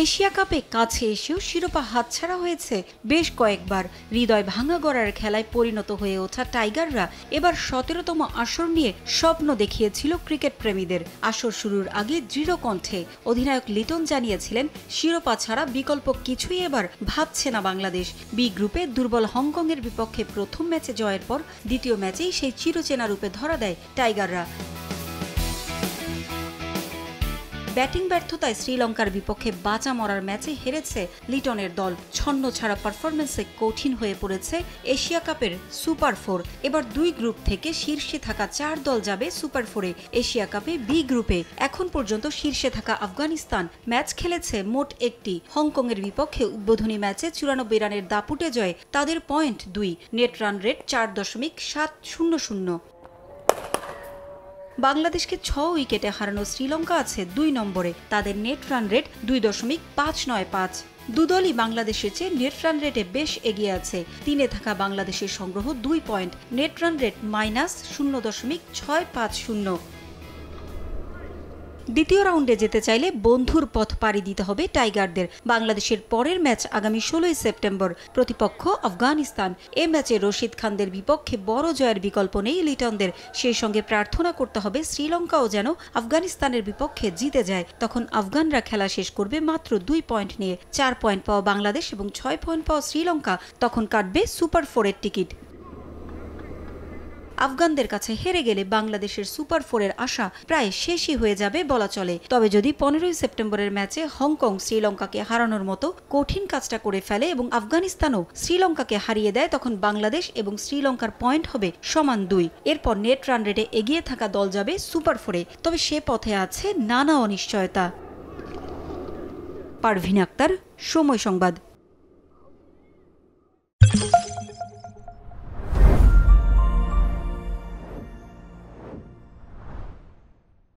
Asia কাপে কাছে এসেও শিরোপা হাতছাড়া হয়েছে বেশ কয়েকবার। হৃদয় ভাঙা গড়ার খেলায় পরিণত হয়ে ওঠা টাইগাররা এবার ১৭তম আসর নিয়ে স্বপ্ন দেখিয়েছিল ক্রিকেট প্রেমীদের। আসর শুরুর আগে দৃঢ় কণ্ঠে অধিনায়ক লিটন জানিয়েছিলেন, শিরোপা ছাড়া বিকল্প কিছুই এবার ভাবছে না বাংলাদেশ। বি গ্রুপে দুর্বল হংকংয়ের বিপক্ষে প্রথম ম্যাচে জয়ের পর দ্বিতীয় ম্যাচেই সেই চিরচেনা রূপে ধরা দেয় টাইগাররা। ব্যাটিং ব্যর্থতায় শ্রীলঙ্কার বিপক্ষে বাঁচা মরার ম্যাচে হেরেছে লিটনের দল। ছন্ন ছাড়া পারফরমেন্সে কঠিন হয়ে পড়েছে এশিয়া কাপের সুপার 4। এবার দুই গ্রুপ থেকে শীর্ষে থাকা 4 দল যাবে সুপার 4-এ। এশিয়া কাপে বি গ্রুপে এখন পর্যন্ত শীর্ষে থাকা আফগানিস্তান ম্যাচ খেলেছে মোট 1টি। হংকংয়ের বিপক্ষে উদ্বোধনী ম্যাচে 94 রানের দাপুটে জয়ে তাদের পয়েন্ট 2, নেট রান রেট 4.700। বাংলাদেশকে 6 উইকেটে হারানো শ্রীলঙ্কা আছে 2 নম্বরে। তাদের নেট রান রেট 2.595। দুদলই বাংলাদেশের চেয়ে নেট রান রেটে বেশ এগিয়ে আছে। 3-এ থাকা বাংলাদেশের সংগ্রহ 2 পয়েন্ট, নেট রান রেট -0.650। দ্বিতীয় রাউন্ডে যেতে চাইলে বন্ধুর পথ পাড়ি দিতে হবে টাইগারদের। বাংলাদেশের পরের ম্যাচ আগামী 16 সেপ্টেম্বর, প্রতিপক্ষ আফগানিস্তান। এ ম্যাচে রশিদ খানদের বিপক্ষে বড় জয়ের বিকল্প নেই লিটনদের। সেই সঙ্গে প্রার্থনা করতে হবে শ্রীলঙ্কাও যেন আফগানিস্তানের বিপক্ষে জিতে যায়। তখন আফগানরা খেলা শেষ করবে মাত্র 2 পয়েন্ট নিয়ে। 4 পয়েন্ট পাওয়া বাংলাদেশ এবং 6 পয়েন্ট পাওয়া শ্রীলঙ্কা তখন কাটবে সুপার 4-এর টিকিট। আফগানদের কাছে হেরে গেলে বাংলাদেশের সুপার 4-এর আশা প্রায় শেষই হয়ে যাবে বলা চলে। তবে যদি 15 সেপ্টেম্বরের ম্যাচে হংকং শ্রীলঙ্কাকে হারানোর মতো কঠিন কাজটা করে ফেলে এবং আফগানিস্তানও শ্রীলঙ্কাকে হারিয়ে দেয়, তখন বাংলাদেশ এবং শ্রীলঙ্কার পয়েন্ট হবে সমান 2। এরপর নেট রান রেটে এগিয়ে থাকা দল যাবে সুপার 4-এ। তবে সে পথে আছে নানা অনিশ্চয়তা। পারভিন আক্তার, সময় সংবাদ।